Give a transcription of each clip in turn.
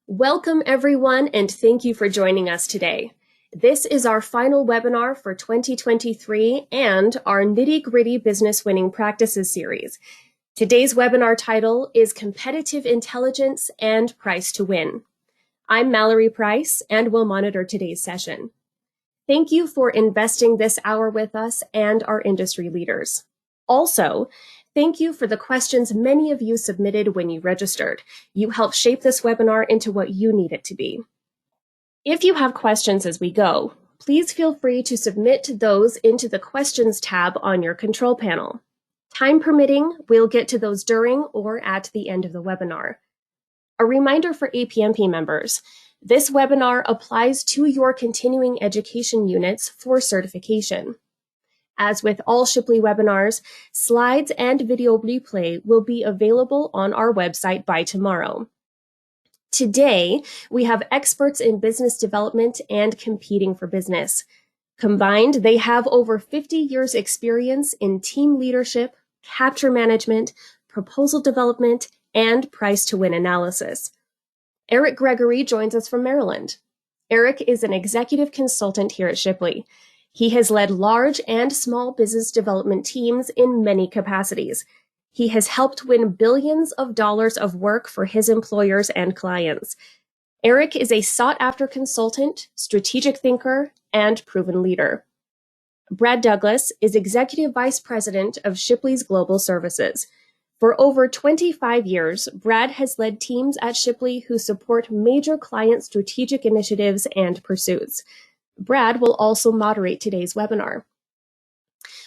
Welcome everyone, and thank you for joining us today. This is our final webinar for 2023 and our nitty-gritty business winning practices series. Today's webinar title is Competitive Intelligence and Price to Win. I'm Mallory Price and will monitor today's session. Thank you for investing this hour with us and our industry leaders. Also, thank you for the questions many of you submitted when you registered. You helped shape this webinar into what you need it to be. If you have questions as we go, please feel free to submit those into the Questions tab on your control panel. Time permitting, we'll get to those during or at the end of the webinar. A reminder for APMP members, this webinar applies to your continuing education units for certification. As with all Shipley webinars, slides and video replay will be available on our website by tomorrow. Today, we have experts in business development and competing for business. Combined, they have over 50 years experience in team leadership, capture management, proposal development, and price to win analysis. Eric Gregory joins us from Maryland. Eric is an executive consultant here at Shipley. He has led large and small business development teams in many capacities. He has helped win billions of dollars of work for his employers and clients. Eric is a sought-after consultant, strategic thinker, and proven leader. Brad Douglas is Executive Vice President of Shipley's Global Services. For over 25 years, Brad has led teams at Shipley who support major client strategic initiatives and pursuits. Brad will also moderate today's webinar.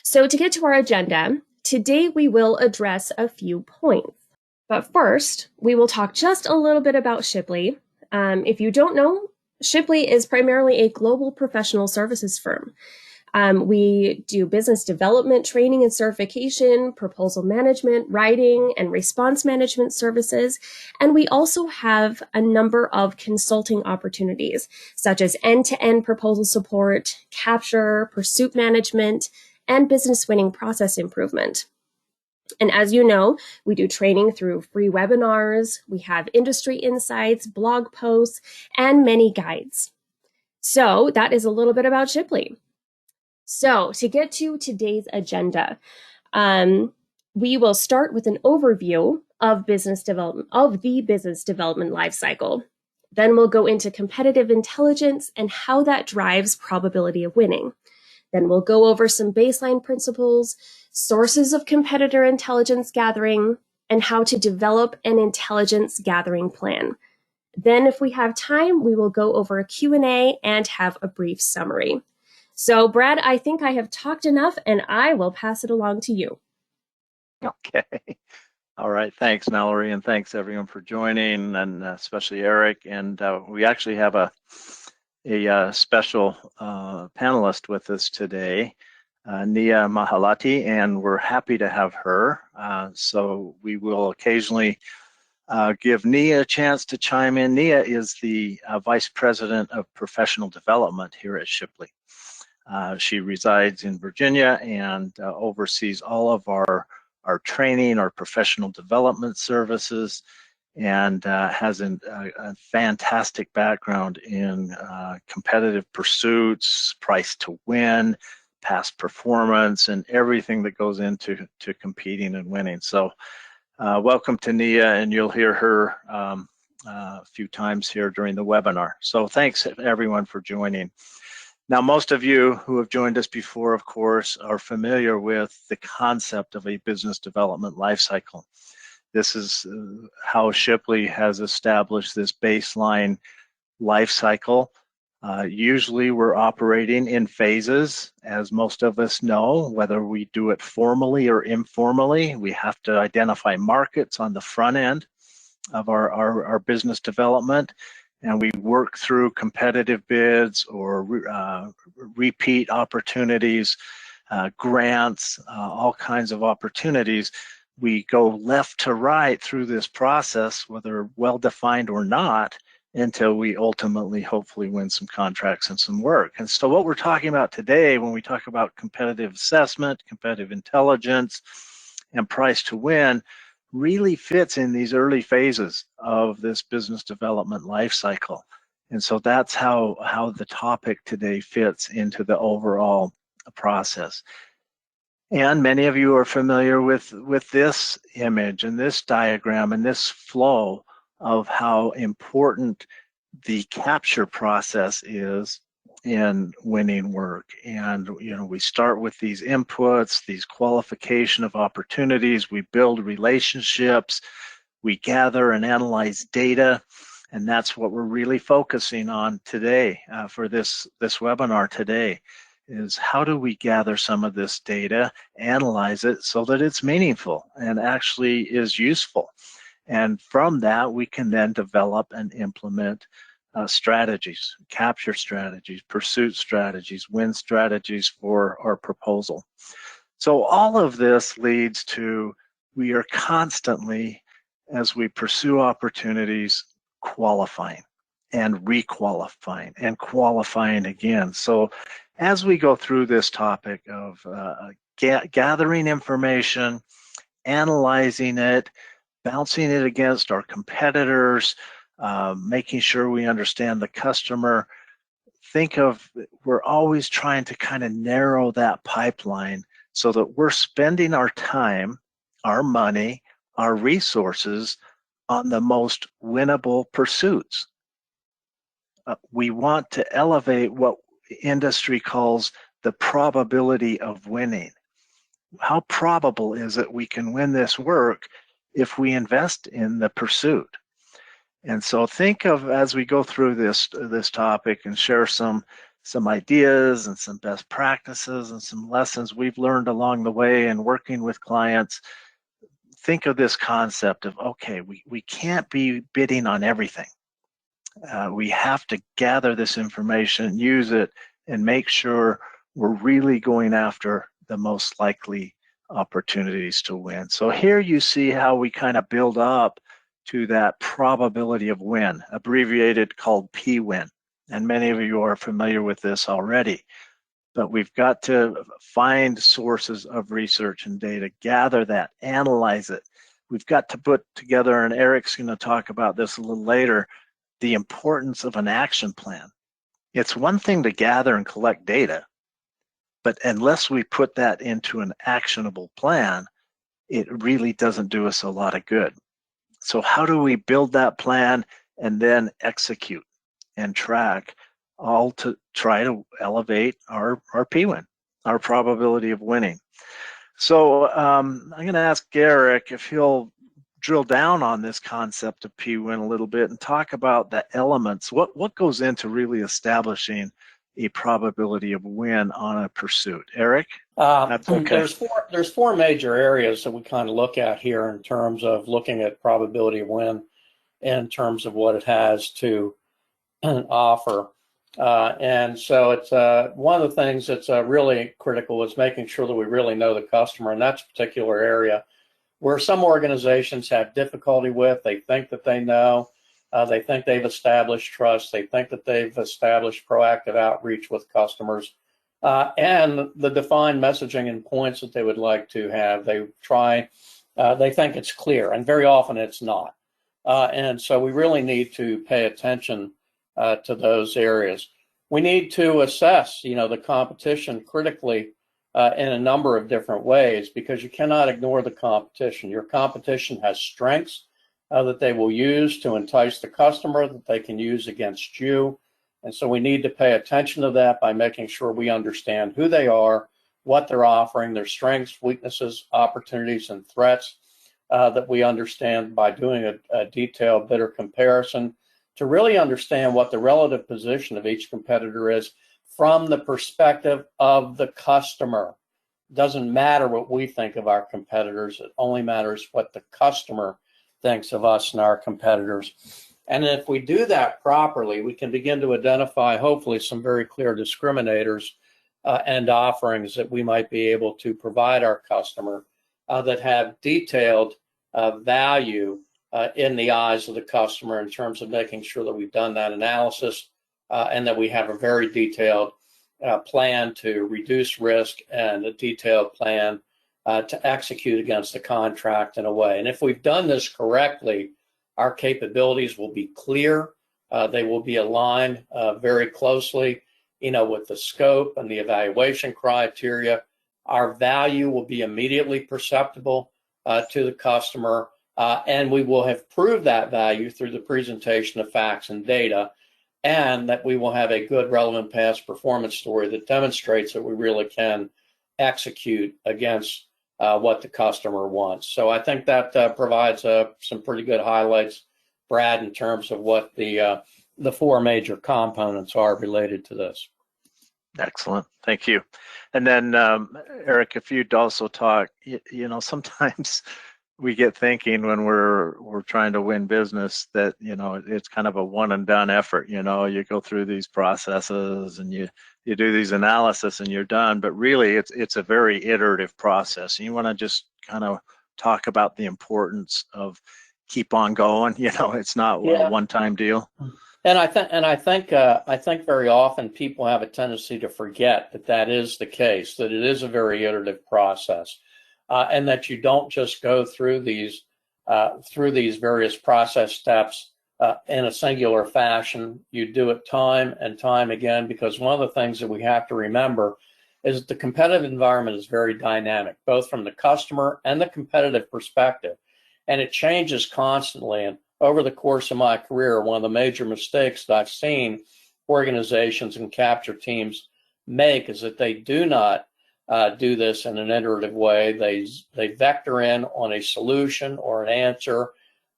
So to get to our agenda, today we will address a few points. But first, we will talk just a little bit about Shipley. If you don't know, Shipley is primarily a global professional services firm. We do business development, training and certification, proposal management, writing, and response management services. And we also have a number of consulting opportunities, such as end-to-end proposal support, capture, pursuit management, and business winning process improvement. And as you know, we do training through free webinars, we have industry insights, blog posts, and many guides. So that is a little bit about Shipley. So to get to today's agenda, we will start with an overview of the business development lifecycle. Then we'll go into competitive intelligence and how that drives probability of winning. Then we'll go over some baseline principles, sources of competitor intelligence gathering, and how to develop an intelligence gathering plan. Then if we have time, we will go over a Q&A and have a brief summary. So, Brad, I think I have talked enough, and I will pass it along to you. Okay. All right. Thanks, Mallory, and thanks everyone for joining, and especially Eric. And we actually have a special panelist with us today, Nia Mahalati, and we're happy to have her. So we will occasionally give Nia a chance to chime in. Nia is the Vice President of Professional Development here at Shipley. She resides in Virginia and oversees all of our training, our professional development services, and has a fantastic background in competitive pursuits, price to win, past performance, and everything that goes into competing and winning. So welcome to Nia, and you'll hear her a few times here during the webinar. So thanks everyone for joining. Now, most of you who have joined us before, of course, are familiar with the concept of a business development lifecycle. This is how Shipley has established this baseline lifecycle. Usually we're operating in phases, as most of us know, whether we do it formally or informally. We have to identify markets on the front end of our business development, and we work through competitive bids or repeat opportunities, grants, all kinds of opportunities. We go left to right through this process, whether well-defined or not, until we ultimately hopefully win some contracts and some work. And so what we're talking about today when we talk about competitive assessment, competitive intelligence, and price to win really fits in these early phases of this business development life cycle. And so that's how the topic today fits into the overall process. And many of you are familiar with this image and this diagram and this flow of how important the capture process is in winning work. And we start with these inputs, these qualification of opportunities, we build relationships, we gather and analyze data, and that's what we're really focusing on today for this webinar today, is how do we gather some of this data, analyze it so that it's meaningful and actually is useful. And from that, we can then develop and implement strategies, capture strategies, pursuit strategies, win strategies for our proposal. So all of this leads to, we are constantly, as we pursue opportunities, qualifying and requalifying and qualifying again. So as we go through this topic of gathering information, analyzing it, bouncing it against our competitors, making sure we understand the customer, think of, we're always trying to kind of narrow that pipeline so that we're spending our time, our money, our resources on the most winnable pursuits. We want to elevate what industry calls the probability of winning. How probable is it we can win this work if we invest in the pursuit? And so think of, as we go through this topic and share some ideas and some best practices and some lessons we've learned along the way in working with clients, think of this concept of, okay, we can't be bidding on everything. We have to gather this information, use it, and make sure we're really going after the most likely opportunities to win. So here you see how we kind of build up to that probability of win, abbreviated called pwin. And many of you are familiar with this already. But we've got to find sources of research and data, gather that, analyze it. We've got to put together, and Eric's going to talk about this a little later, the importance of an action plan. It's one thing to gather and collect data, but unless we put that into an actionable plan, it really doesn't do us a lot of good. So how do we build that plan and then execute and track, all to try to elevate our pwin, our probability of winning? So I'm going to ask Eric if he'll drill down on this concept of pwin a little bit and talk about the elements. What goes into really establishing a probability of win on a pursuit? Eric? That's okay. There's four major areas that we kind of look at here in terms of looking at probability of win in terms of what it has to offer. And so it's one of the things that's really critical is making sure that we really know the customer, and that's a particular area where some organizations have difficulty with. They think that they know, they think they've established trust, they think that they've established proactive outreach with customers, and the defined messaging and points that they would like to have. They think it's clear, and very often it's not. And so we really need to pay attention to those areas. We need to assess, the competition critically in a number of different ways, because you cannot ignore the competition. Your competition has strengths that they will use to entice the customer, that they can use against you. And so we need to pay attention to that by making sure we understand who they are, what they're offering, their strengths, weaknesses, opportunities, and threats, that we understand by doing a detailed bidder comparison to really understand what the relative position of each competitor is from the perspective of the customer. It doesn't matter what we think of our competitors. It only matters what the customer thinks of us and our competitors. And if we do that properly, we can begin to identify, hopefully, some very clear discriminators and offerings that we might be able to provide our customer that have detailed value in the eyes of the customer in terms of making sure that we've done that analysis and that we have a very detailed plan to reduce risk and a detailed plan to execute against the contract in a way. And if we've done this correctly, our capabilities will be clear. They will be aligned very closely, with the scope and the evaluation criteria. Our value will be immediately perceptible to the customer, and we will have proved that value through the presentation of facts and data, and that we will have a good relevant past performance story that demonstrates that we really can execute against what the customer wants. So I think that provides some pretty good highlights, Brad, in terms of what the four major components are related to this. Excellent, thank you. And then Eric, if you'd also talk, sometimes we get thinking when we're trying to win business that it's kind of a one and done effort. You go through these processes and you do these analysis and you're done, but really it's a very iterative process. And you want to just kind of talk about the importance of keep on going. It's not a one-time deal. And I think very often people have a tendency to forget that is the case, that it is a very iterative process. And that you don't just go through these various process steps in a singular fashion. You do it time and time again, because one of the things that we have to remember is that the competitive environment is very dynamic, both from the customer and the competitive perspective, and it changes constantly. And over the course of my career, one of the major mistakes that I've seen organizations and capture teams make is that they do not do this in an iterative way. They vector in on a solution or an answer,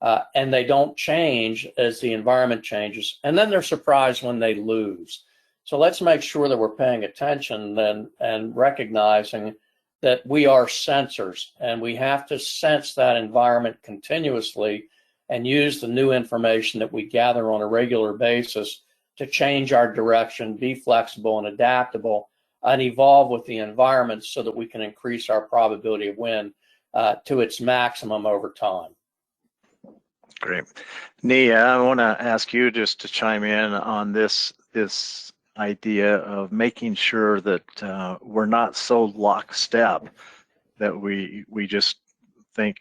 and they don't change as the environment changes. And then they're surprised when they lose. So let's make sure that we're paying attention then and recognizing that we are sensors, and we have to sense that environment continuously and use the new information that we gather on a regular basis to change our direction, be flexible and adaptable, and evolve with the environment so that we can increase our probability of win to its maximum over time. Great. Nia, I want to ask you just to chime in on this idea of making sure that we're not so lockstep that we just think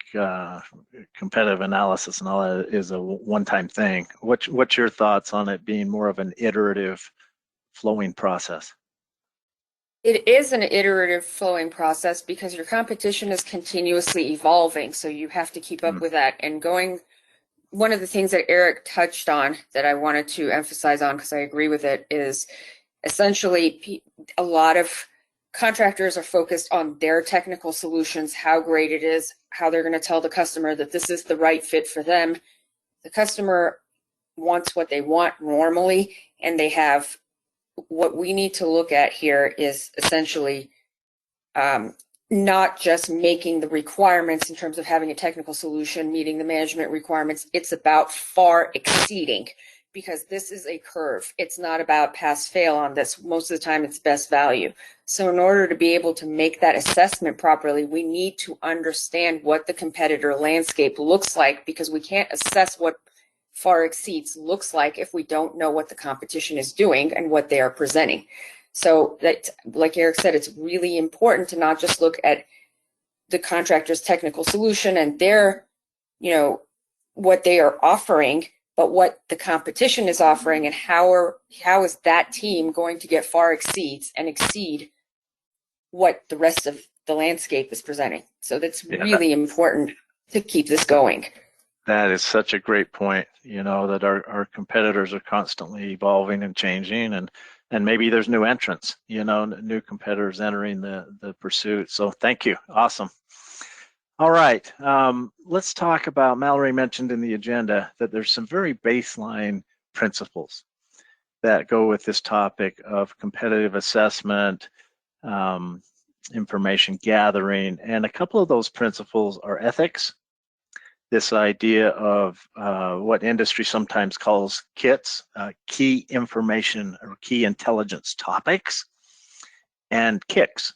competitive analysis and all that is a one-time thing. What's your thoughts on it being more of an iterative flowing process? It is an iterative flowing process because your competition is continuously evolving, so you have to keep up with that. And one of the things that Eric touched on that I wanted to emphasize on, because I agree with it, is essentially a lot of contractors are focused on their technical solutions, how great it is, how they're going to tell the customer that this is the right fit for them. The customer wants what they want normally, and they have what we need to look at here is essentially not just making the requirements in terms of having a technical solution, meeting the management requirements. It's about far exceeding, because this is a curve. It's not about pass fail on this. Most of the time it's best value. So in order to be able to make that assessment properly, we need to understand what the competitor landscape looks like, because we can't assess what far exceeds looks like if we don't know what the competition is doing and what they are presenting. So that, like Eric said, it's really important to not just look at the contractor's technical solution and their, what they are offering, but what the competition is offering, and how is that team going to get far exceeds and exceed what the rest of the landscape is presenting. So that's really important to keep this going. That is such a great point, that our competitors are constantly evolving and changing, and maybe there's new entrants, new competitors entering the pursuit. So thank you. Awesome. All right. Let's talk about, Mallory mentioned in the agenda that there's some very baseline principles that go with this topic of competitive assessment, information gathering, and a couple of those principles are ethics, this idea of what industry sometimes calls KITs, key information or key intelligence topics, and KICs,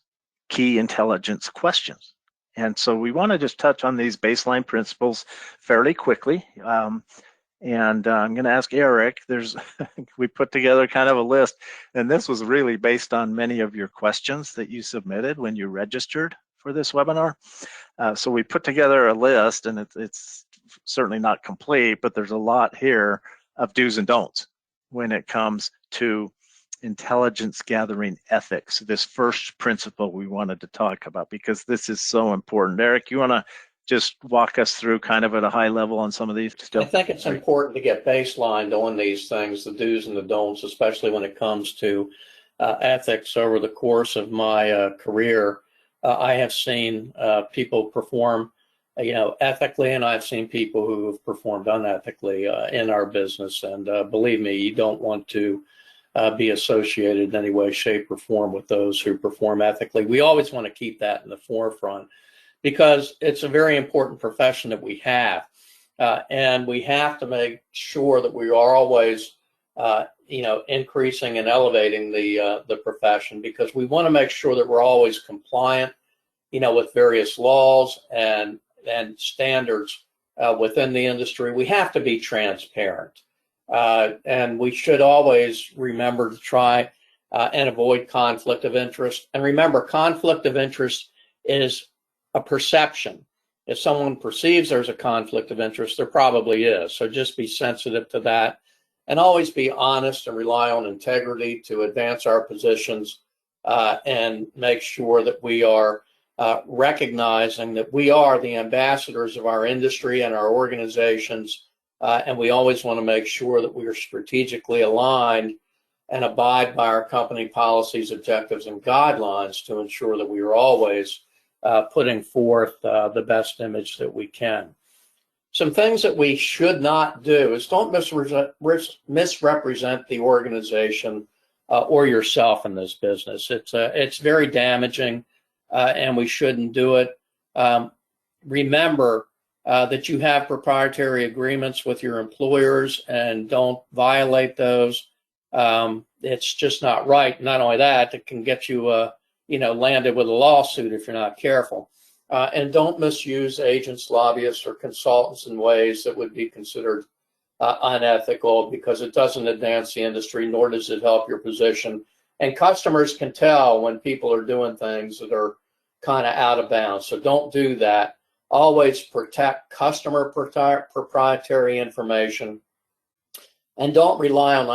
key intelligence questions. And so we want to just touch on these baseline principles fairly quickly. And I'm going to ask Eric, we put together kind of a list, and this was really based on many of your questions that you submitted when you registered for this webinar. So we put together a list, and it's certainly not complete, but there's a lot here of do's and don'ts when it comes to intelligence gathering ethics, this first principle we wanted to talk about, because this is so important. Eric, you want to just walk us through kind of at a high level on some of these? I think it's important to get baselined on these things, the do's and the don'ts, especially when it comes to ethics. Over the course of my career, I have seen people perform, ethically, and I've seen people who have performed unethically in our business. And believe me, you don't want to be associated in any way, shape, or form with those who perform ethically. We always want to keep that in the forefront, because it's a very important profession that we have. And we have to make sure that we are always, increasing and elevating the profession, because we want to make sure that we're always compliant, with various laws and standards within the industry. We have to be transparent. And we should always remember to try and avoid conflict of interest. And remember, conflict of interest is a perception. If someone perceives there's a conflict of interest, there probably is. So just be sensitive to that, and always be honest and rely on integrity to advance our positions, and make sure that we are recognizing that we are the ambassadors of our industry and our organizations. And we always want to make sure that we are strategically aligned and abide by our company policies, objectives, and guidelines to ensure that we are always putting forth the best image that we can. Some things that we should not do is don't misrepresent the organization or yourself in this business. It's very damaging, and we shouldn't do it. Remember that you have proprietary agreements with your employers, and don't violate those. It's just not right. Not only that, it can get you landed with a lawsuit if you're not careful. And don't misuse agents, lobbyists, or consultants in ways that would be considered unethical, because it doesn't advance the industry, nor does it help your position. And customers can tell when people are doing things that are kind of out of bounds. So don't do that. Always protect customer proprietary information, and don't rely on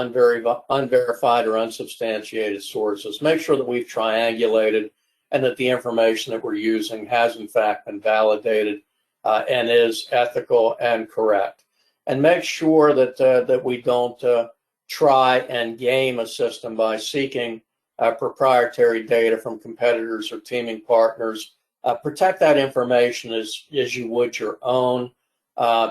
unverified or unsubstantiated sources. Make sure that we've triangulated and that the information that we're using has in fact been validated and is ethical and correct. And make sure that we don't try and game a system by seeking proprietary data from competitors or teaming partners. Protect that information as you would your own,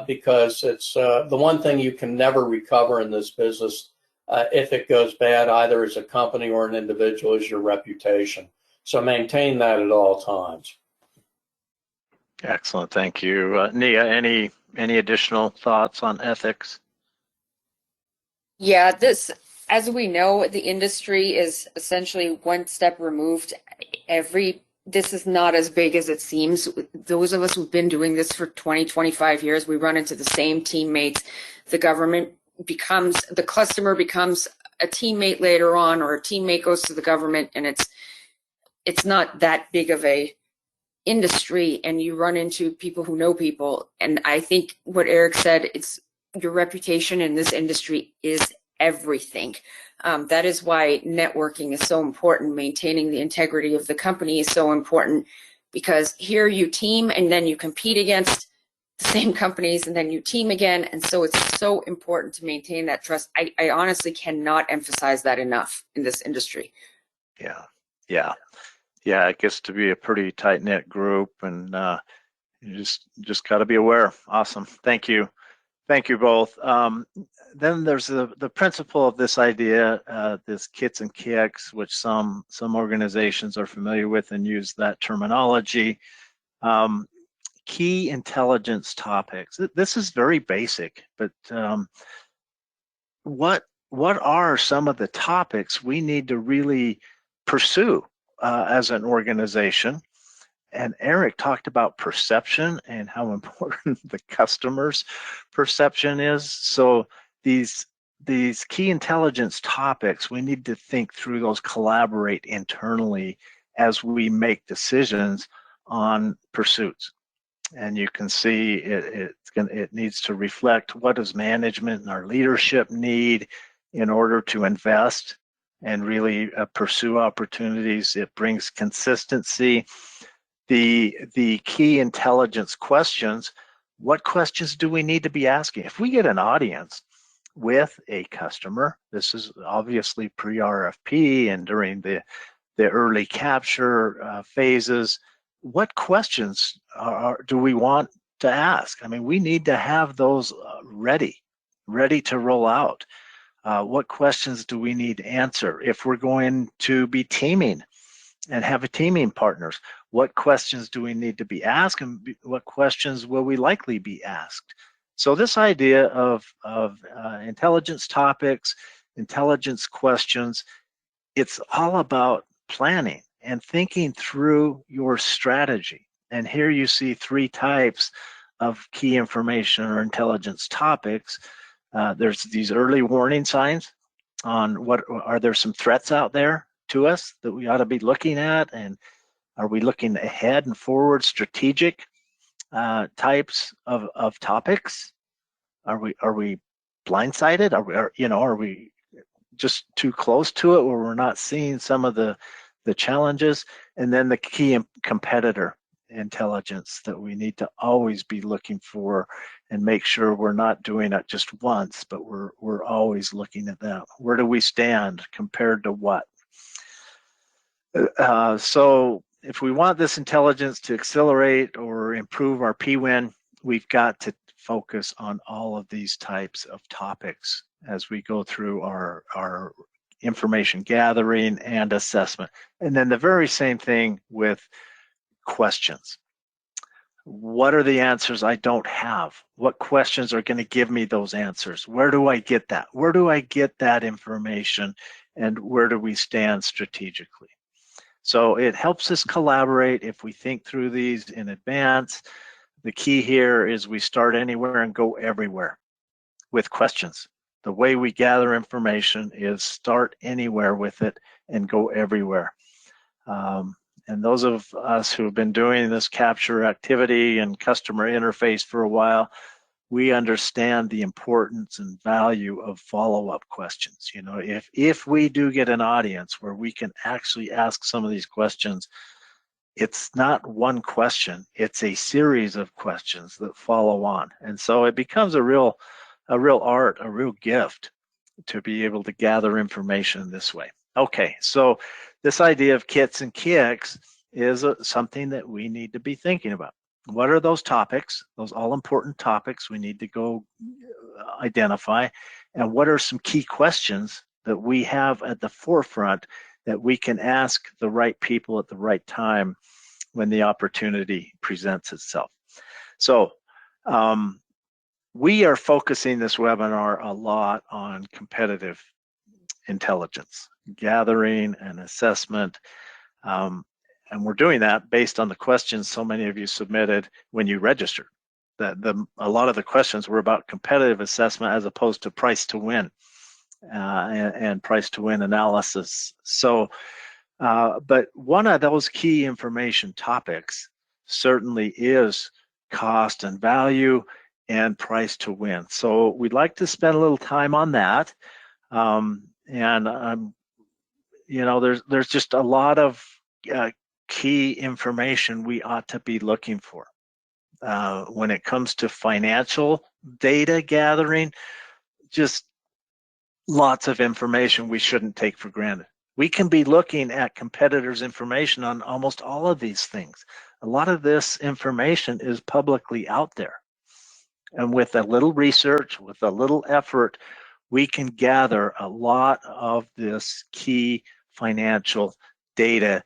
because it's the one thing you can never recover in this business if it goes bad, either as a company or an individual, is your reputation. So maintain that at all times. Excellent, thank you. Nia, any additional thoughts on ethics? Yeah, as we know, the industry is essentially one step removed. This is not as big as it seems. Those of us who've been doing this for 20, 25 years, we run into the same teammates. The customer becomes a teammate later on, or a teammate goes to the government, and it's not that big of a industry, and you run into people who know people. And I think what Eric said, it's your reputation in this industry is everything. That is why networking is so important. Maintaining the integrity of the company is so important, because here you team and then you compete against the same companies and then you team again. And so it's so important to maintain that trust. I honestly cannot emphasize that enough in this industry. Yeah, it gets to be a pretty tight-knit group, and you just got to be aware. Awesome. Thank you both. Then there's the principle of this idea, this kits and kicks, which some organizations are familiar with and use that terminology. Key intelligence topics. This is very basic, but what are some of the topics we need to really pursue as an organization? And Eric talked about perception and how important the customer's perception is. So these key intelligence topics, we need to think through those, collaborate internally as we make decisions on pursuits. And you can see it needs to reflect what does management and our leadership need in order to invest and really pursue opportunities. It brings consistency. The key intelligence questions, what questions do we need to be asking? If we get an audience with a customer, this is obviously pre-RFP and during the early capture phases, what questions do we want to ask? I mean, we need to have those ready to roll out. What questions do we need to answer? If we're going to be teaming and have a teaming partners, what questions do we need to be asked, and what questions will we likely be asked? So this idea of intelligence topics, intelligence questions, it's all about planning and thinking through your strategy. And here you see 3 types of key information or intelligence topics. There's these early warning signs on what are there some threats out there to us that we ought to be looking at, and are we looking ahead and forward, strategic types of topics? Are we blindsided? Are we just too close to it where we're not seeing some of the challenges? And then the key competitor intelligence that we need to always be looking for and make sure we're not doing it just once, but we're always looking at that. Where do we stand compared to what? So if we want this intelligence to accelerate or improve our pwin, we've got to focus on all of these types of topics as we go through our information gathering and assessment. And then the very same thing with questions. What are the answers I don't have? What questions are going to give me those answers? Where do I get that? Where do I get that information? And where do we stand strategically? So it helps us collaborate if we think through these in advance. The key here is we start anywhere and go everywhere with questions. The way we gather information is start anywhere with it and go everywhere. And those of us who have been doing this capture activity and customer interface for a while, we understand the importance and value of follow-up questions. You know, if we do get an audience where we can actually ask some of these questions, it's not one question, it's a series of questions that follow on. And so it becomes a real art, a real gift to be able to gather information this way. Okay, so this idea of kits and kicks is something that we need to be thinking about. What are those topics, those all-important topics we need to go identify, and what are some key questions that we have at the forefront that we can ask the right people at the right time when the opportunity presents itself. So we are focusing this webinar a lot on competitive intelligence, gathering and assessment. And we're doing that based on the questions so many of you submitted when you registered. A lot of the questions were about competitive assessment as opposed to price to win and price to win analysis. So, but one of those key information topics certainly is cost and value and price to win. So we'd like to spend a little time on that. There's just a lot of key information we ought to be looking for. When it comes to financial data gathering, just lots of information we shouldn't take for granted. We can be looking at competitors' information on almost all of these things. A lot of this information is publicly out there. And with a little research, with a little effort, we can gather a lot of this key financial data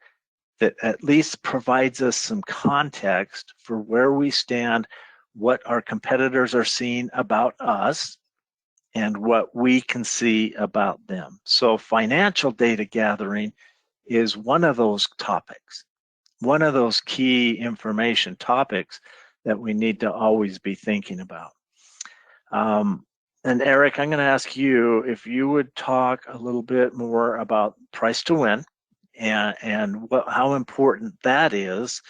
that at least provides us some context for where we stand, what our competitors are seeing about us, and what we can see about them. So financial data gathering is one of those topics, one of those key information topics that we need to always be thinking about. And Eric, I'm going to ask you if you would talk a little bit more about price to win and how important that is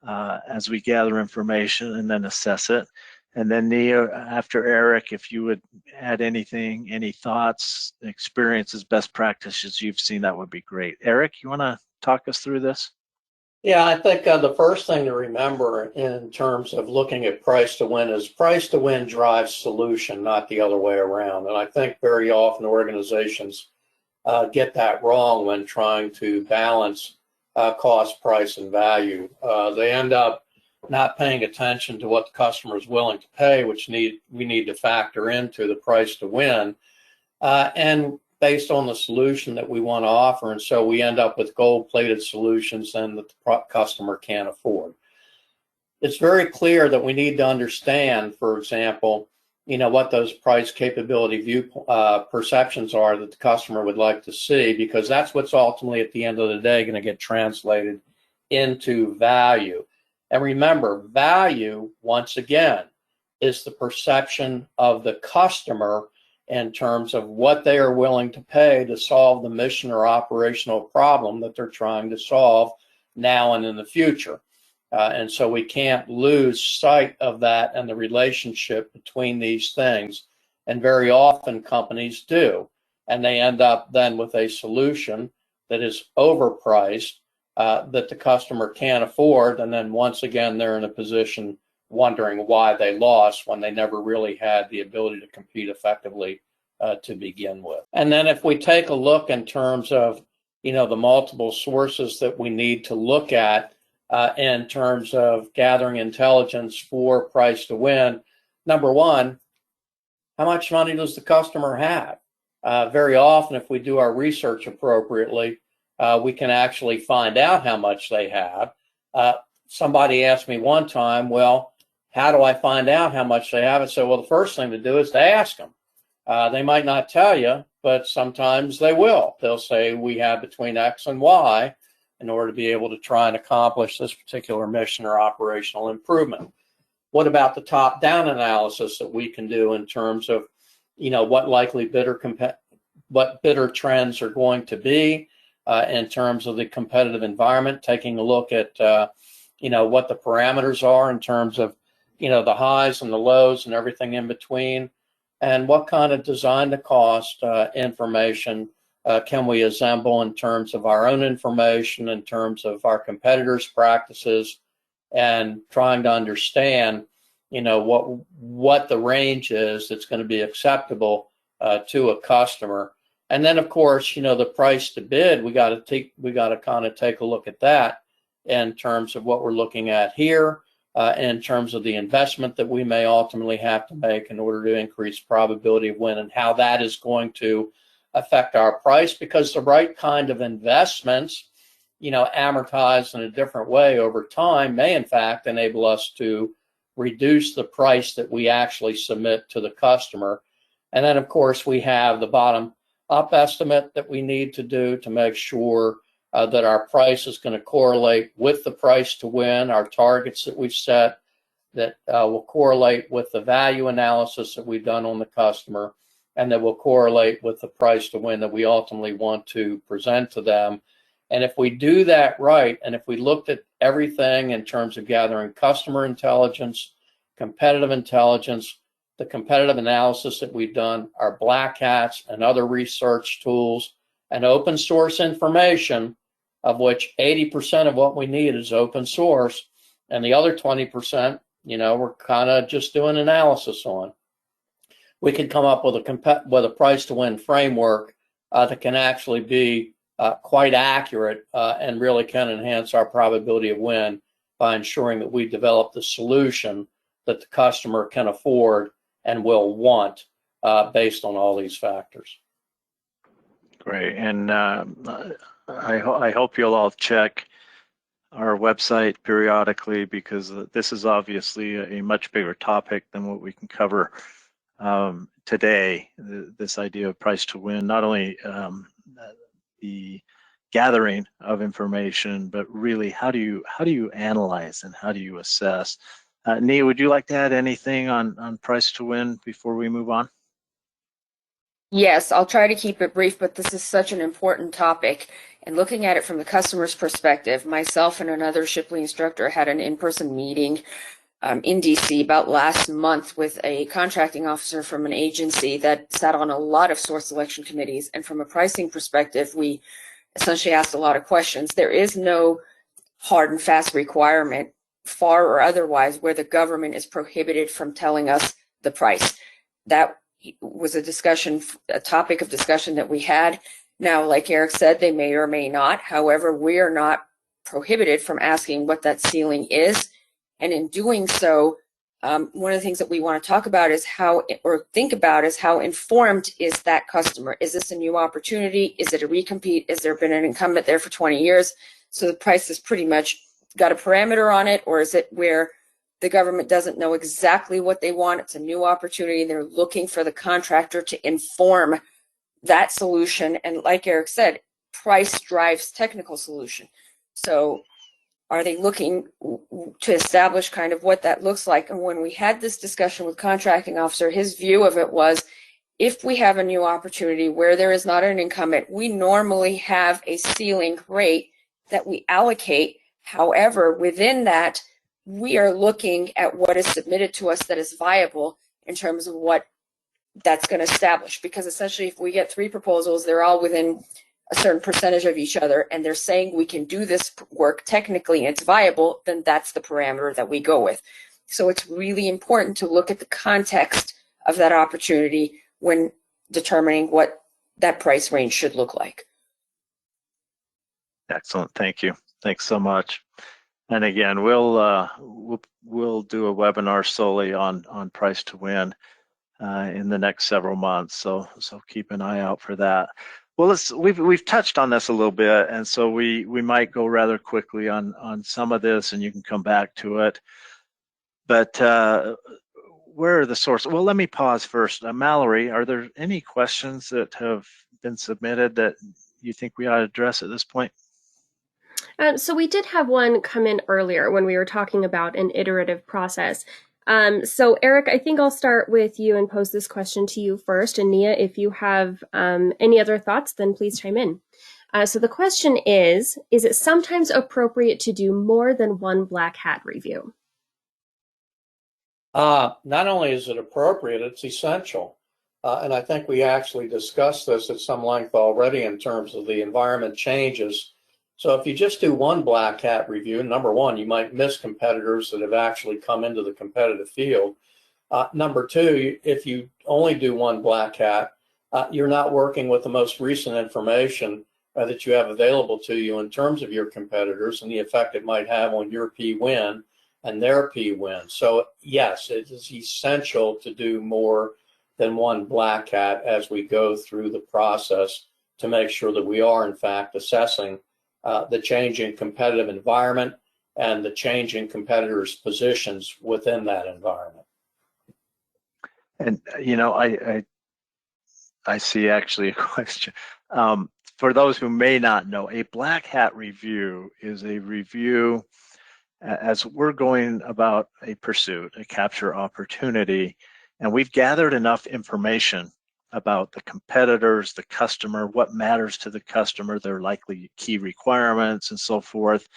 as we gather information and then assess it. And then Nia, after Eric, if you would add anything, any thoughts, experiences, best practices you've seen, that would be great. Eric, you want to talk us through this? Yeah, I think the first thing to remember in terms of looking at price to win is price to win drives solution, not the other way around. And I think very often organizations get that wrong when trying to balance cost, price, and value. They end up not paying attention to what the customer is willing to pay, which we need to factor into the price to win, and based on the solution that we want to offer. And so we end up with gold-plated solutions then that the customer can't afford. It's very clear that we need to understand, for example, what those price capability view perceptions are that the customer would like to see, because that's what's ultimately at the end of the day going to get translated into value. And remember, value, once again, is the perception of the customer in terms of what they are willing to pay to solve the mission or operational problem that they're trying to solve now and in the future. And so we can't lose sight of that and the relationship between these things. And very often companies do. And they end up then with a solution that is overpriced, that the customer can't afford. And then once again, they're in a position wondering why they lost when they never really had the ability to compete effectively to begin with. And then if we take a look in terms of, the multiple sources that we need to look at in terms of gathering intelligence for price to win, number one, how much money does the customer have? Very often, if we do our research appropriately, we can actually find out how much they have. Somebody asked me one time, well, how do I find out how much they have? I said, well, the first thing to do is to ask them. They might not tell you, but sometimes they will. They'll say we have between X and Y in order to be able to try and accomplish this particular mission or operational improvement. What about the top-down analysis that we can do in terms of, what likely bidder trends are going to be in terms of the competitive environment, taking a look at, what the parameters are in terms of, the highs and the lows and everything in between, and what kind of design to cost information can we assemble in terms of our own information, in terms of our competitors' practices, and trying to understand, what the range is that's going to be acceptable to a customer. And then, of course, the price to bid, we got to kind of take a look at that in terms of what we're looking at here, in terms of the investment that we may ultimately have to make in order to increase probability of win, and how that is going to affect our price, because the right kind of investments, amortized in a different way over time, may in fact enable us to reduce the price that we actually submit to the customer. And then, of course, we have the bottom up estimate that we need to do to make sure that our price is going to correlate with the price to win, our targets that we've set, that will correlate with the value analysis that we've done on the customer, and that will correlate with the price to win that we ultimately want to present to them. And if we do that right, and if we looked at everything in terms of gathering customer intelligence, competitive intelligence, the competitive analysis that we've done, our black hats and other research tools, and open source information, of which 80% of what we need is open source, and the other 20%, we're kind of just doing analysis on, we can come up with a price to win framework that can actually be quite accurate and really can enhance our probability of win by ensuring that we develop the solution that the customer can afford and will want based on all these factors. Great. And I hope you'll all check our website periodically, because this is obviously a much bigger topic than what we can cover today. This idea of price to win, not only the gathering of information, but really how do you analyze and how do you assess? Nia, would you like to add anything on price to win before we move on? Yes, I'll try to keep it brief, but this is such an important topic. And looking at it from the customer's perspective, myself and another Shipley instructor had an in-person meeting in DC about last month with a contracting officer from an agency that sat on a lot of source selection committees. And from a pricing perspective, we essentially asked a lot of questions. There is no hard and fast requirement, far or otherwise, where the government is prohibited from telling us the price. That was a topic of discussion that we had. Now, like Eric said, they may or may not. However, we are not prohibited from asking what that ceiling is. And in doing so, one of the things that we want to talk about is how informed is that customer? Is this a new opportunity? Is it a recompete? Has there been an incumbent there for 20 years? So the price is pretty much got a parameter on it, or is it where the government doesn't know exactly what they want? It's a new opportunity. They're looking for the contractor to inform that solution. And like Eric said, price drives technical solution. So are they looking to establish kind of what that looks like? And when we had this discussion with contracting officer, his view of it was, if we have a new opportunity where there is not an incumbent, we normally have a ceiling rate that we allocate. However, within that, we are looking at what is submitted to us that is viable in terms of what that's going to establish. Because essentially, if we get 3 proposals, they're all within a certain percentage of each other, and they're saying we can do this work technically and it's viable, then that's the parameter that we go with. So it's really important to look at the context of that opportunity when determining what that price range should look like. Excellent. Thank you. Thanks so much. And again, we'll do a webinar solely on price to win in the next several months. So keep an eye out for that. Well, we've touched on this a little bit, and so we might go rather quickly on some of this, and you can come back to it. But where are the sources? Well, let me pause first. Mallory, are there any questions that have been submitted that you think we ought to address at this point? So we did have one come in earlier when we were talking about an iterative process. So Eric, I think I'll start with you and pose this question to you first. And Nia, if you have any other thoughts, then please chime in. So the question is it sometimes appropriate to do more than one black hat review? Not only is it appropriate, it's essential. And I think we actually discussed this at some length already in terms of the environment changes. So if you just do one black hat review, number one, you might miss competitors that have actually come into the competitive field. Number two, if you only do one black hat, you're not working with the most recent information that you have available to you in terms of your competitors and the effect it might have on your pwin and their pwin. So yes, it is essential to do more than one black hat as we go through the process to make sure that we are in fact assessing the changing competitive environment and the changing competitors' positions within that environment. And I see actually a question. For those who may not know, a black hat review is a review as we're going about a pursuit, a capture opportunity, and we've gathered enough information about the competitors, the customer, what matters to the customer, their likely key requirements, and so forth.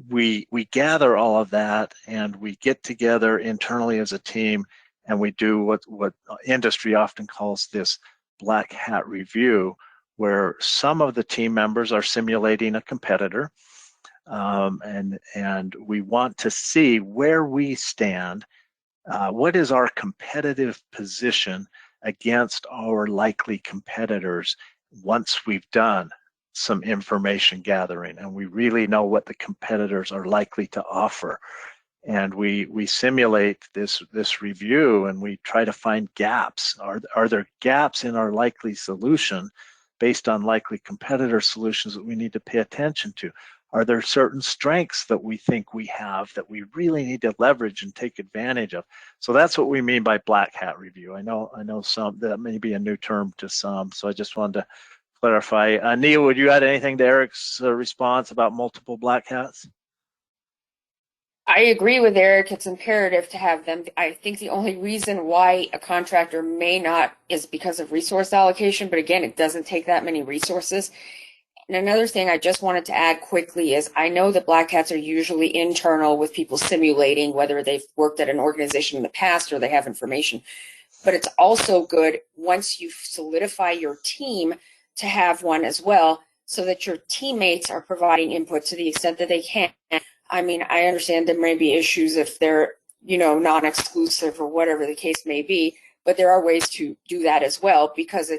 We gather all of that, and we get together internally as a team, and we do what industry often calls this black hat review, where some of the team members are simulating a competitor, and we want to see where we stand. What is our competitive position against our likely competitors once we've done some information gathering and we really know what the competitors are likely to offer? And we simulate this review, and we try to find gaps. Are there gaps in our likely solution based on likely competitor solutions that we need to pay attention to? Are there certain strengths that we think we have that we really need to leverage and take advantage of? So that's what we mean by black hat review. I know some that may be a new term to some, so I just wanted to clarify. Nia, would you add anything to Eric's response about multiple black hats? I agree with Eric. It's imperative to have them. I think the only reason why a contractor may not is because of resource allocation, but again, it doesn't take that many resources. And another thing I just wanted to add quickly is I know that black hats are usually internal with people simulating whether they've worked at an organization in the past or they have information. But it's also good once you solidify your team to have one as well, so that your teammates are providing input to the extent that they can. I mean, I understand there may be issues if they're, non-exclusive or whatever the case may be, but there are ways to do that as well, because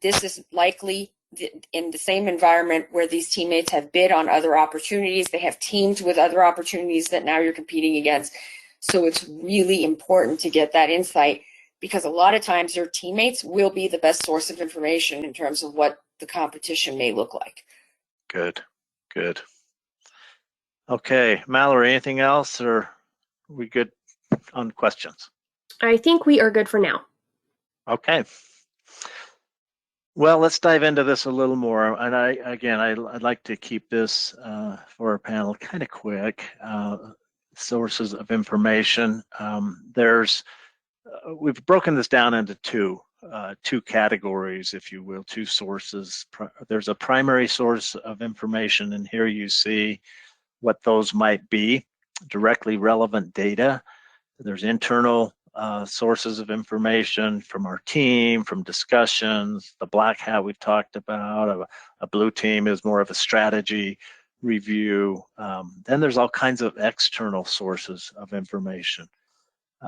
this is likely in the same environment where these teammates have bid on other opportunities. They have teamed with other opportunities that now you're competing against. So it's really important to get that insight, because a lot of times your teammates will be the best source of information in terms of what the competition may look like. Good. Okay, Mallory, anything else, or are we good on questions? I think we are good for now. Okay. Well, let's dive into this a little more. And I'd like to keep this for our panel kind of quick. Sources of information. We've broken this down into two categories, if you will, two sources. There's a primary source of information, and here you see what those might be: directly relevant data. There's internal sources of information from our team, from discussions. The black hat we've talked about. A blue team is more of a strategy review. Then there's all kinds of external sources of information.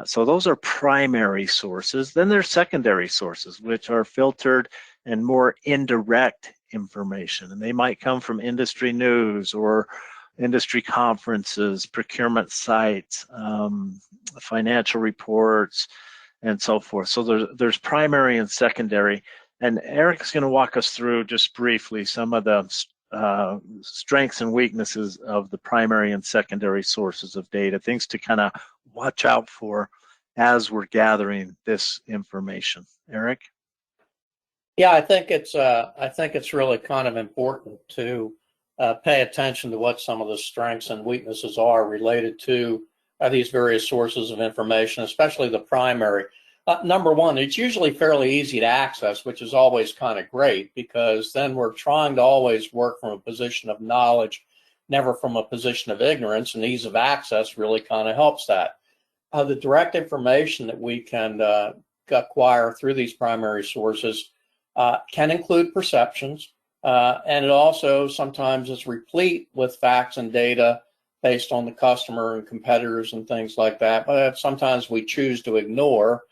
So those are primary sources. Then there's secondary sources, which are filtered and more indirect information. And they might come from industry news or industry conferences, procurement sites, financial reports, and so forth. So there's primary and secondary. And Eric's going to walk us through just briefly some of the strengths and weaknesses of the primary and secondary sources of data, things to kind of watch out for as we're gathering this information. Eric? Yeah, I think it's really kind of important to pay attention to what some of the strengths and weaknesses are related to these various sources of information, especially the primary. Number one, it's usually fairly easy to access, which is always kind of great, because then we're trying to always work from a position of knowledge, never from a position of ignorance, and ease of access really kind of helps that. The direct information that we can acquire through these primary sources can include perceptions, and it also sometimes is replete with facts and data based on the customer and competitors and things like that, but sometimes we choose to ignore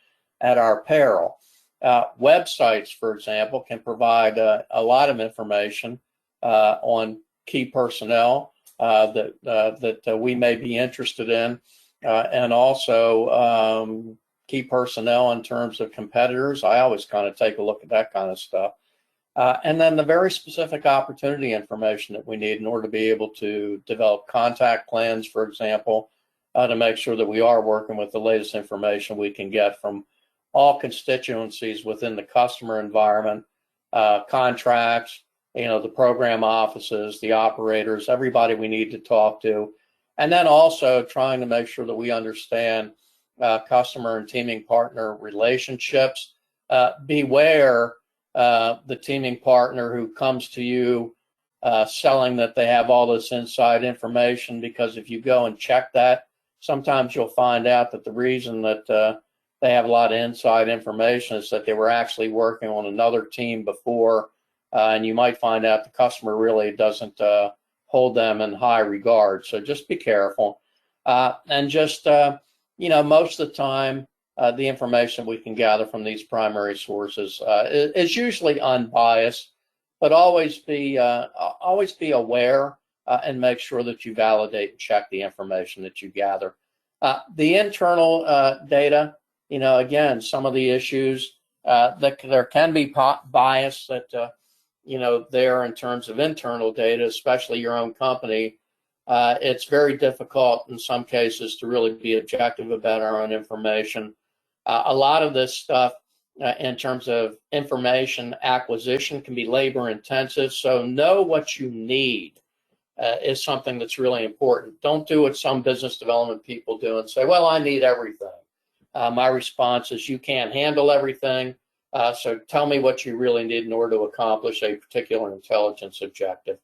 at our peril. Websites, for example, can provide a lot of information on key personnel that we may be interested in, and also key personnel in terms of competitors. I always kind of take a look at that kind of stuff. And then the very specific opportunity information that we need in order to be able to develop contact plans, for example, to make sure that we are working with the latest information we can get from all constituencies within the customer environment, contracts, the program offices, the operators, everybody we need to talk to. And then also trying to make sure that we understand customer and teaming partner relationships. Beware the teaming partner who comes to you selling that they have all this inside information, because if you go and check that, sometimes you'll find out that the reason that they have a lot of inside information is that they were actually working on another team before, and you might find out the customer really doesn't hold them in high regard. So just be careful. And just, most of the time, the information we can gather from these primary sources is usually unbiased, but always be aware and make sure that you validate and check the information that you gather. The internal data, again, some of the issues that there can be bias that, there in terms of internal data, especially your own company. It's very difficult in some cases to really be objective about our own information. A lot of this stuff in terms of information acquisition can be labor intensive. So know what you need is something that's really important. Don't do what some business development people do and say, well, I need everything. My response is you can't handle everything. So tell me what you really need in order to accomplish a particular intelligence objective.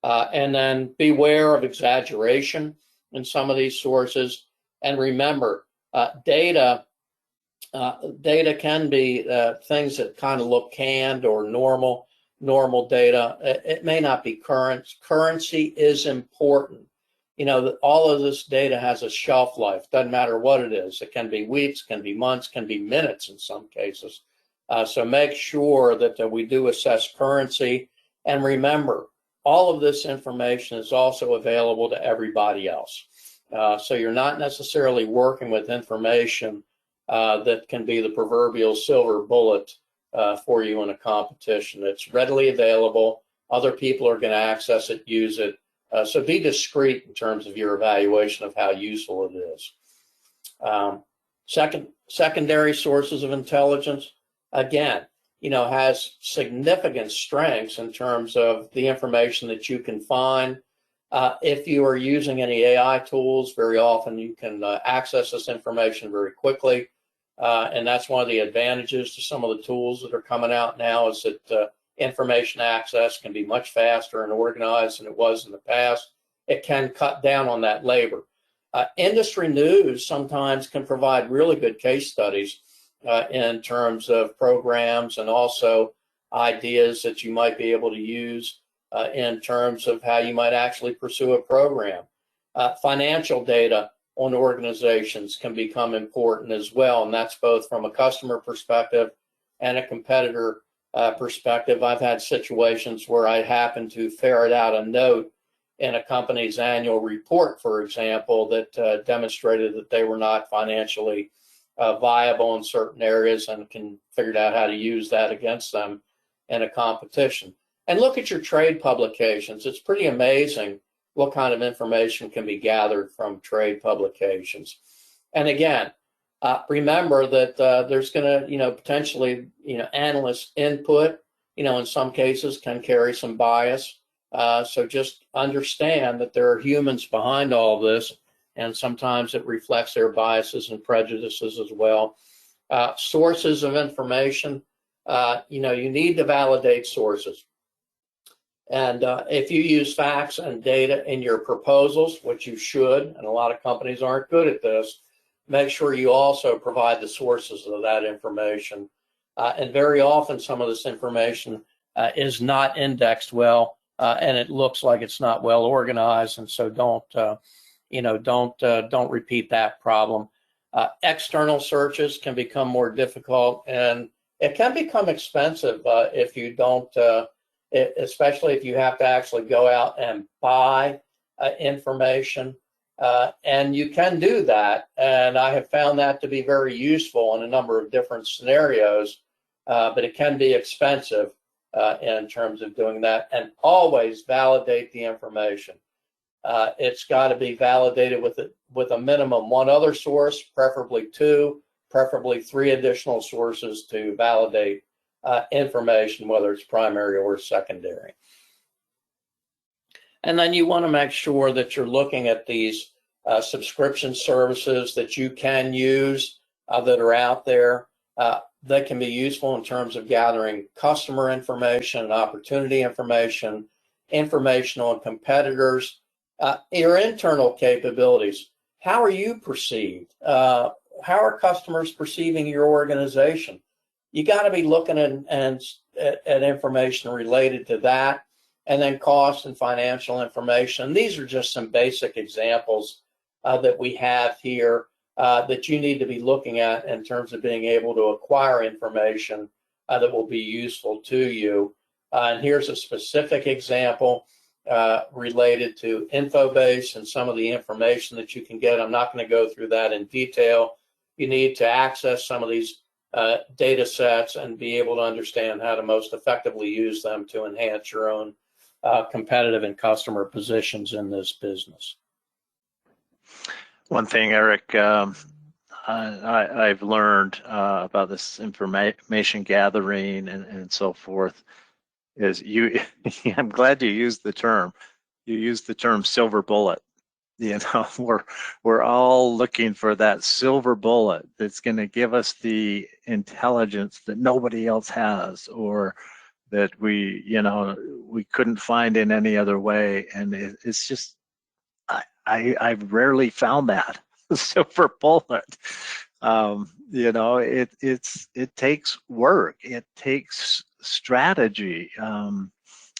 And then beware of exaggeration in some of these sources. And remember, data can be things that kind of look canned or normal data. It may not be current. Currency is important. You know, all of this data has a shelf life. Doesn't matter what it is. It can be weeks, can be months, can be minutes in some cases. So make sure that we do assess currency. And remember, all of this information is also available to everybody else. So you're not necessarily working with information that can be the proverbial silver bullet for you in a competition. It's readily available. Other people are going to access it, use it. So be discreet in terms of your evaluation of how useful it is. Secondary sources of intelligence, again, you know, has significant strengths in terms of the information that you can find. If you are using any AI tools, very often you can access this information very quickly. And that's one of the advantages to some of the tools that are coming out now, is that information access can be much faster and organized than it was in the past. It can cut down on that labor. Industry news sometimes can provide really good case studies in terms of programs, and also ideas that you might be able to use in terms of how you might actually pursue a program. Financial data on organizations can become important as well, and that's both from a customer perspective and a competitor perspective. I've had situations where I happen to ferret out a note in a company's annual report, for example, that demonstrated that they were not financially viable in certain areas, and can figure out how to use that against them in a competition. And look at your trade publications. It's pretty amazing what kind of information can be gathered from trade publications. And again, remember that there's going to, potentially, analyst input, in some cases can carry some bias. So just understand that there are humans behind all of this, and sometimes it reflects their biases and prejudices as well. Sources of information, you need to validate sources. And if you use facts and data in your proposals, which you should, and a lot of companies aren't good at this, make sure you also provide the sources of that information. And very often some of this information is not indexed well, and it looks like it's not well organized, and so don't repeat that problem. External searches can become more difficult, and it can become expensive if you don't, especially if you have to actually go out and buy information. And you can do that, and I have found that to be very useful in a number of different scenarios, but it can be expensive in terms of doing that. And always validate the information. It's got to be validated with a minimum one other source, preferably two, preferably three additional sources to validate information, whether it's primary or secondary. And then you want to make sure that you're looking at these subscription services that you can use that are out there. That can be useful in terms of gathering customer information, opportunity information, information on competitors, your internal capabilities. How are you perceived? How are customers perceiving your organization? You got to be looking at information related to that, and then cost and financial information. These are just some basic examples that we have here that you need to be looking at in terms of being able to acquire information that will be useful to you. And here's a specific example related to Infobase and some of the information that you can get. I'm not going to go through that in detail. You need to access some of these data sets and be able to understand how to most effectively use them to enhance your own competitive and customer positions in this business. One thing, Eric, I've learned about this information gathering and so forth is I'm glad you used the term. You used the term silver bullet. You know, we're all looking for that silver bullet that's going to give us the intelligence that nobody else has, or that we couldn't find in any other way. And it's just, I've rarely found that silver bullet. It takes work. It takes strategy.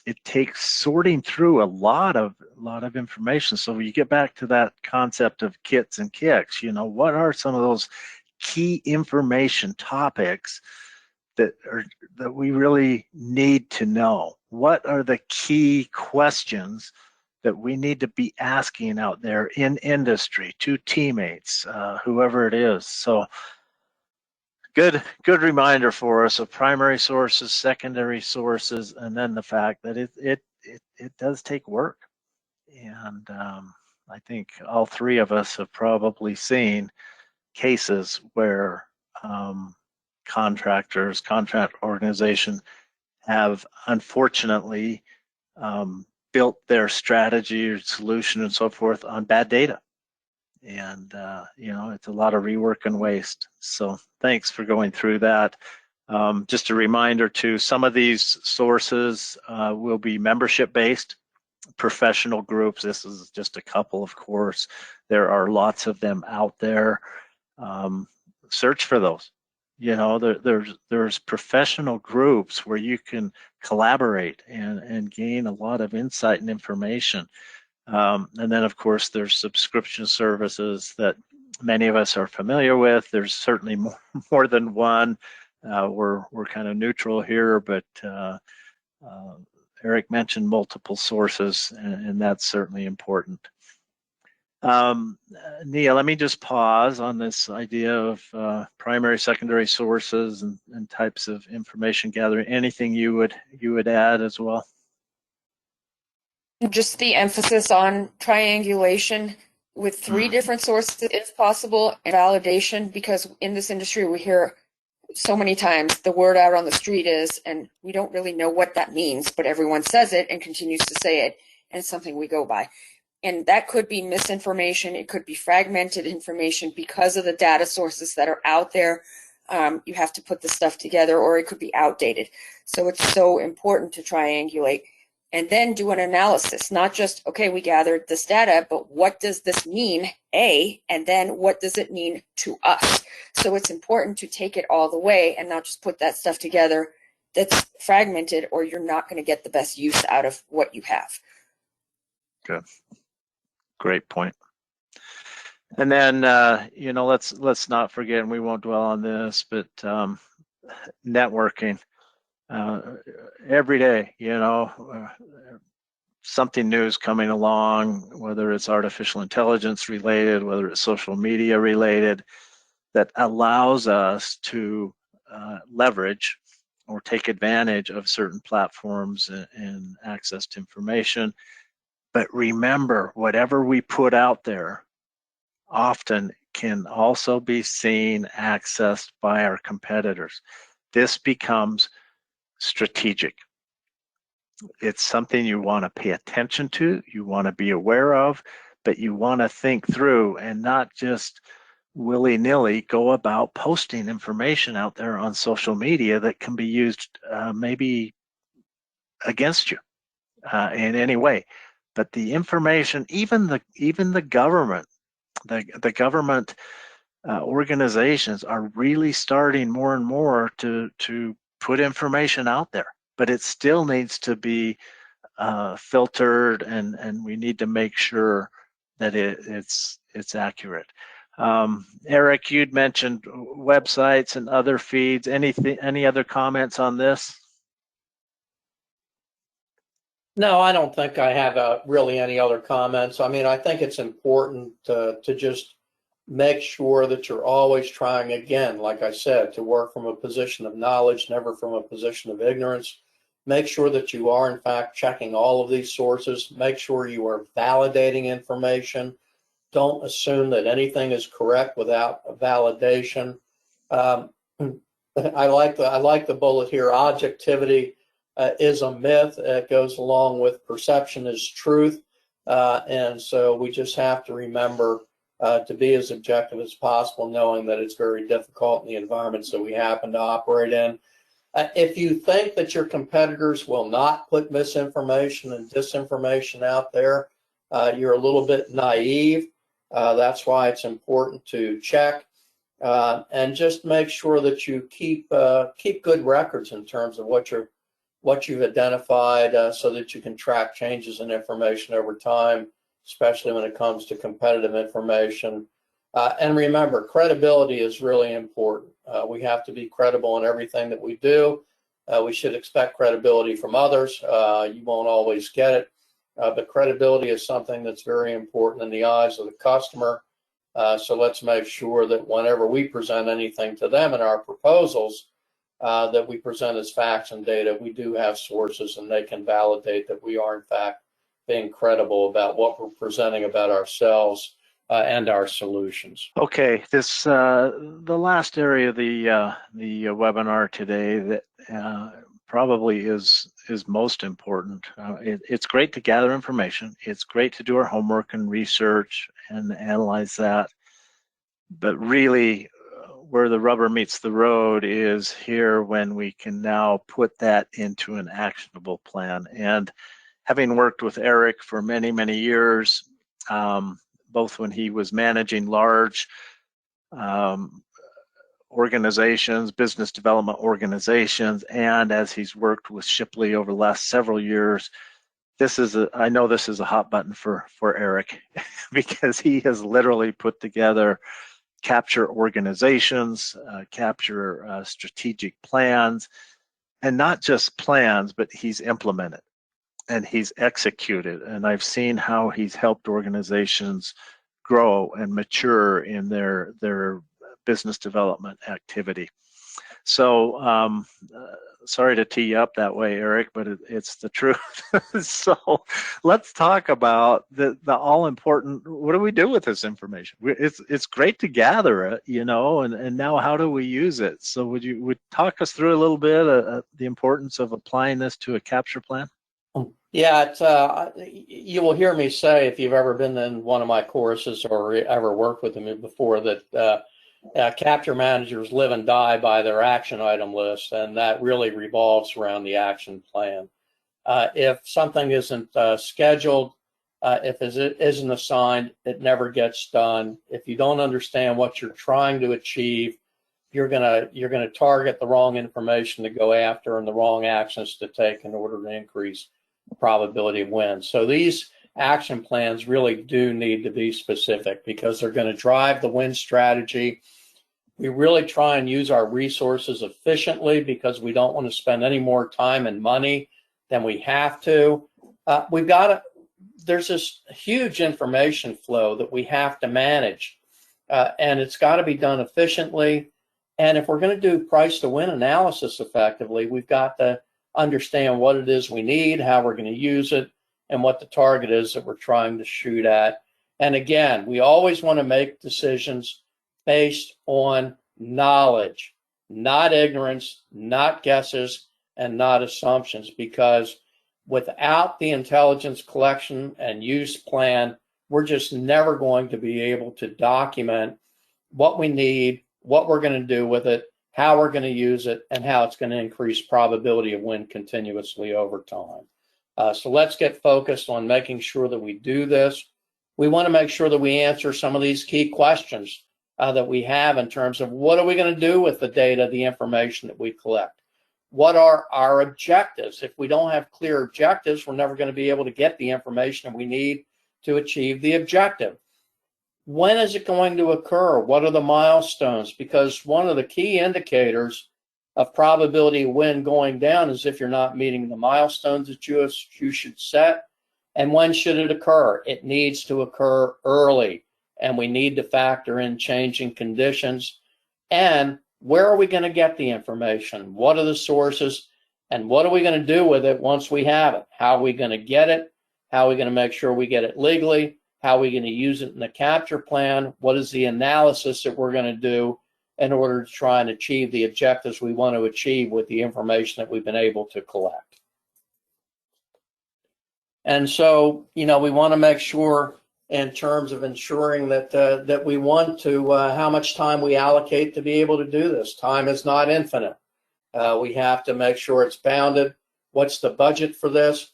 It takes sorting through a lot of information. So you get back to that concept of kits and kicks. What are some of those key information topics that we really need to know? What are the key questions that we need to be asking out there in industry, to teammates, whoever it is? So good reminder for us of primary sources, secondary sources, and then the fact that it does take work. And I think all three of us have probably seen cases where contract organizations have unfortunately built their strategy or solution and so forth on bad data. And it's a lot of rework and waste. So thanks for going through that. Just a reminder too, some of these sources will be membership based. Professional groups, this is just a couple, of course. There are lots of them out there. Search for those. There's professional groups where you can collaborate and gain a lot of insight and information. And then, of course, there's subscription services that many of us are familiar with. There's certainly more than one. We're kind of neutral here, but Eric mentioned multiple sources, and that's certainly important. Nia, let me just pause on this idea of primary, secondary sources and types of information gathering. Anything you would add as well? Just the emphasis on triangulation with 3 different sources if possible, and validation, because in this industry we hear so many times the word out on the street is, and we don't really know what that means, but everyone says it and continues to say it, and it's something we go by. And that could be misinformation. It could be fragmented information because of the data sources that are out there. You have to put the stuff together, or it could be outdated. So it's so important to triangulate and then do an analysis, not just, okay, we gathered this data, but what does this mean, A, and then what does it mean to us? So it's important to take it all the way and not just put that stuff together that's fragmented, or you're not going to get the best use out of what you have. Good. Great point. And then, let's not forget, and we won't dwell on this, but networking. Every day, something new is coming along, whether it's artificial intelligence related, whether it's social media related, that allows us to leverage or take advantage of certain platforms and access to information. But remember, whatever we put out there often can also be seen, accessed by our competitors. This becomes strategic. It's something you want to pay attention to, you want to be aware of, but you want to think through and not just willy-nilly go about posting information out there on social media that can be used maybe against you in any way. But the information, even the government, the government organizations are really starting more and more to put information out there, but it still needs to be filtered, and we need to make sure that it's accurate. Eric, you'd mentioned websites and other feeds. Any other comments on this? No, I don't think I have really any other comments. I mean, I think it's important to just make sure that you're always trying, again, like I said, to work from a position of knowledge, never from a position of ignorance. Make sure that you are, in fact, checking all of these sources. Make sure you are validating information. Don't assume that anything is correct without a validation. I like the bullet here. Objectivity is a myth. It goes along with perception is truth. And so we just have to remember to be as objective as possible, knowing that it's very difficult in the environments that we happen to operate in. If you think that your competitors will not put misinformation and disinformation out there, you're a little bit naive. That's why it's important to check and just make sure that you keep good records in terms of what you've identified, so that you can track changes in information over time, especially when it comes to competitive information. And remember, credibility is really important. We have to be credible in everything that we do. We should expect credibility from others. You won't always get it, but credibility is something that's very important in the eyes of the customer. So let's make sure that whenever we present anything to them in our proposals, that we present as facts and data. We do have sources, and they can validate that we are in fact being credible about what we're presenting about ourselves and our solutions. Okay, this the last area of the webinar today that probably is most important. It's great to gather information. It's great to do our homework and research and analyze that. But really, where the rubber meets the road is here when we can now put that into an actionable plan. And having worked with Eric for many, many years, both when he was managing large organizations, business development organizations, and as he's worked with Shipley over the last several years, I know this is a hot button for Eric because he has literally put together capture organizations, capture strategic plans, and not just plans, but he's implemented and he's executed. And I've seen how he's helped organizations grow and mature in their business development activity. So sorry to tee you up that way, Eric, but it's the truth. So let's talk about the all important, what do we do with this information? It's great to gather it, and now how do we use it? So would talk us through a little bit the importance of applying this to a capture plan? Yeah, you will hear me say, if you've ever been in one of my courses or ever worked with me before, that capture managers live and die by their action item list, and that really revolves around the action plan. If something isn't scheduled, if it isn't assigned, it never gets done. If you don't understand what you're trying to achieve, you're gonna target the wrong information to go after and the wrong actions to take in order to increase the probability of win. So these action plans really do need to be specific because they're going to drive the win strategy. We really try and use our resources efficiently because we don't want to spend any more time and money than we have to. There's this huge information flow that we have to manage, and it's got to be done efficiently. And if we're going to do price to win analysis effectively, we've got to understand what it is we need, how we're going to use it, and what the target is that we're trying to shoot at. And again, we always want to make decisions based on knowledge, not ignorance, not guesses, and not assumptions, because without the intelligence collection and use plan, we're just never going to be able to document what we need, what we're going to do with it, how we're going to use it, and how it's going to increase probability of win continuously over time. So let's get focused on making sure that we do this. We want to make sure that we answer some of these key questions that we have in terms of what are we going to do with the data, the information that we collect? What are our objectives? If we don't have clear objectives, we're never going to be able to get the information we need to achieve the objective. When is it going to occur? What are the milestones? Because one of the key indicators of probability of win going down is if you're not meeting the milestones that you should set. And when should it occur? It needs to occur early, and we need to factor in changing conditions. And where are we going to get the information? What are the sources? And what are we going to do with it once we have it? How are we going to get it? How are we going to make sure we get it legally? How are we going to use it in the capture plan? What is the analysis that we're going to do in order to try and achieve the objectives we want to achieve with the information that we've been able to collect? And so, we want to make sure in terms of ensuring that we want to, how much time we allocate to be able to do this. Time is not infinite. We have to make sure it's bounded. What's the budget for this?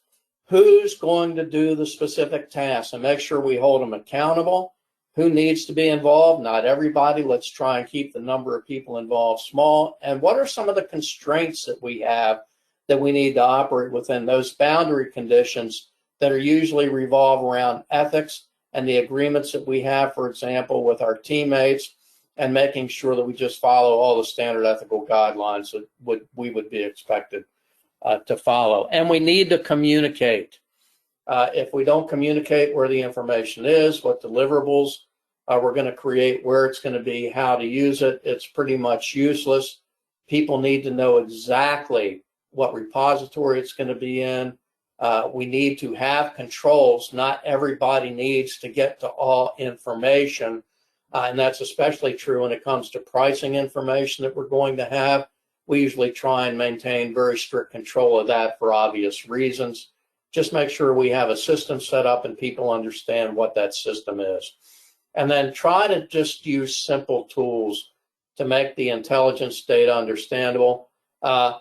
Who's going to do the specific tasks, and make sure we hold them accountable. Who needs to be involved? Not everybody. Let's try and keep the number of people involved small. And what are some of the constraints that we have that we need to operate within those boundary conditions that are usually revolve around ethics and the agreements that we have, for example, with our teammates, and making sure that we just follow all the standard ethical guidelines that we would be expected to follow. And we need to communicate. If we don't communicate where the information is, what deliverables we're going to create, where it's going to be, how to use it, it's pretty much useless. People need to know exactly what repository it's going to be in. We need to have controls. Not everybody needs to get to all information. And that's especially true when it comes to pricing information that we're going to have. We usually try and maintain very strict control of that for obvious reasons. Just make sure we have a system set up and people understand what that system is. And then try to just use simple tools to make the intelligence data understandable. I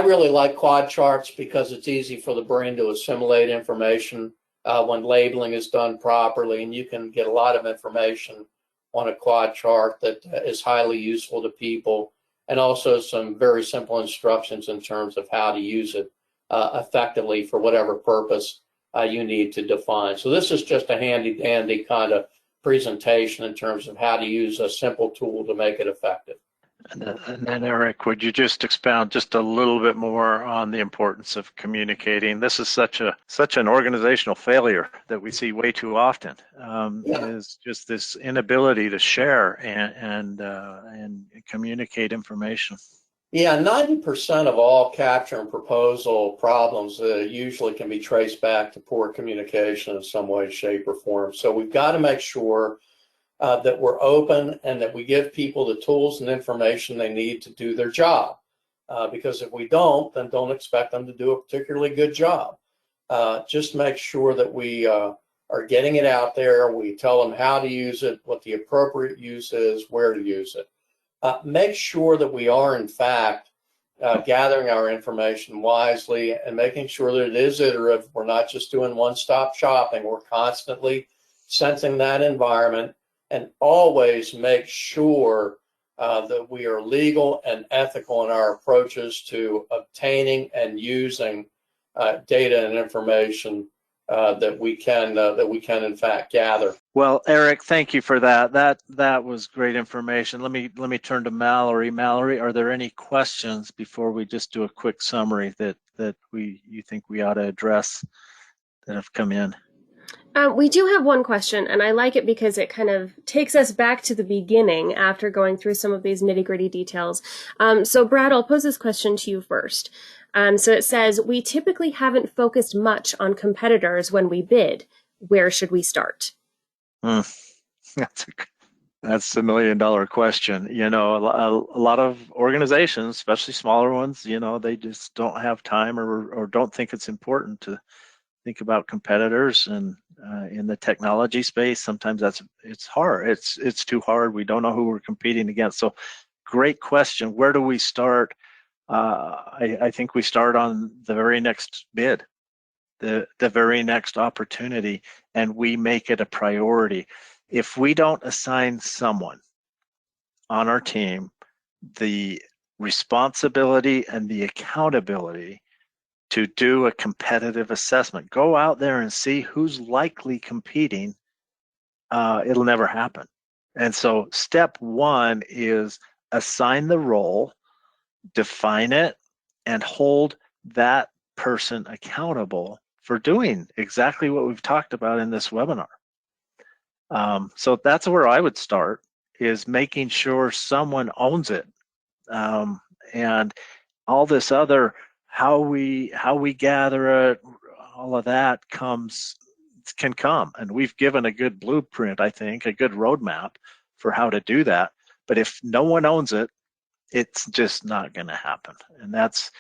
really like quad charts because it's easy for the brain to assimilate information when labeling is done properly, and you can get a lot of information on a quad chart that is highly useful to people, and also some very simple instructions in terms of how to use it effectively for whatever purpose you need to define. So this is just a handy dandy kind of presentation in terms of how to use a simple tool to make it effective. And then Eric, would you just expound just a little bit more on the importance of communicating? This is such an organizational failure that we see way too often. Is just this inability to share and communicate information. Yeah, 90% of all capture and proposal problems usually can be traced back to poor communication in some way, shape, or form. So we've got to make sure that we're open and that we give people the tools and information they need to do their job. Because if we don't, then don't expect them to do a particularly good job. Just make sure that we are getting it out there. We tell them how to use it, what the appropriate use is, where to use it. Make sure that we are, in fact, gathering our information wisely and making sure that it is iterative. We're not just doing one-stop shopping. We're constantly sensing that environment, and always make sure that we are legal and ethical in our approaches to obtaining and using data and information that we can in fact gather. Well, Eric, thank you for that. That was great information. Let me turn to Mallory. Mallory, are there any questions before we just do a quick summary that you think we ought to address that have come in? We do have one question, and I like it because it kind of takes us back to the beginning after going through some of these nitty-gritty details. So Brad, I'll pose this question to you first. So it says, we typically haven't focused much on competitors when we bid. Where should we start? That's a $1 million question. You know, a lot of organizations, especially smaller ones, you know, they just don't have time or don't think it's important to think about competitors. And in the technology space, sometimes it's hard. It's too hard. We don't know who we're competing against. So great question. Where do we start? I think we start on the very next bid, the very next opportunity, and we make it a priority. If we don't assign someone on our team the responsibility and the accountability to do a competitive assessment, go out there and see who's likely competing, it'll never happen. And so step one is assign the role, define it, and hold that person accountable for doing exactly what we've talked about in this webinar. So that's where I would start, is making sure someone owns it. And all this other, how we gather it, all of that can come. And we've given a good blueprint, I think, a good roadmap for how to do that. But if no one owns it, it's just not going to happen. And that's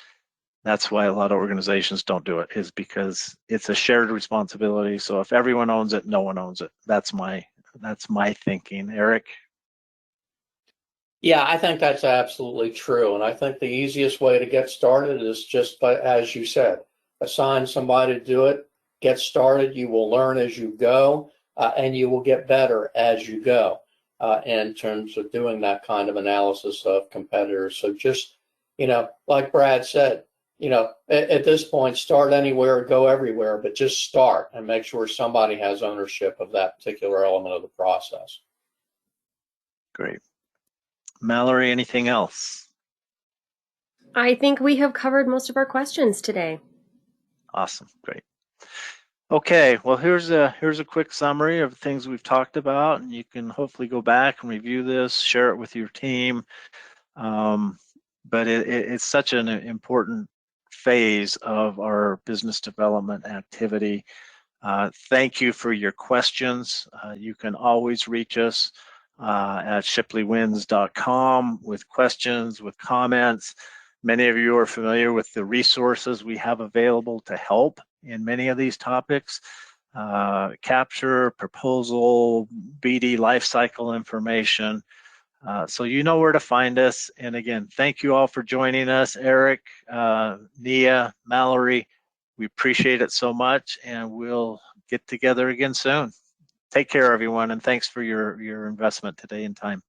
That's why a lot of organizations don't do it, is because it's a shared responsibility. So if everyone owns it, no one owns it. That's my thinking. Eric? Yeah, I think that's absolutely true. And I think the easiest way to get started is just by, as you said, assign somebody to do it, get started. You will learn as you go, and you will get better as you go in terms of doing that kind of analysis of competitors. So just, like Brad said, at this point, start anywhere, go everywhere, but just start and make sure somebody has ownership of that particular element of the process. Great. Mallory, anything else? I think we have covered most of our questions today. Awesome. Great. Okay, well, here's a quick summary of things we've talked about, and you can hopefully go back and review this, share it with your team. But it's such an important phase of our business development activity. Thank you for your questions. You can always reach us at shipleywins.com with questions, with comments. Many of you are familiar with the resources we have available to help in many of these topics. Capture, proposal, BD lifecycle information. So you know where to find us. And again, thank you all for joining us. Eric, Nia, Mallory, we appreciate it so much, and we'll get together again soon. Take care, everyone, and thanks for your investment today in time.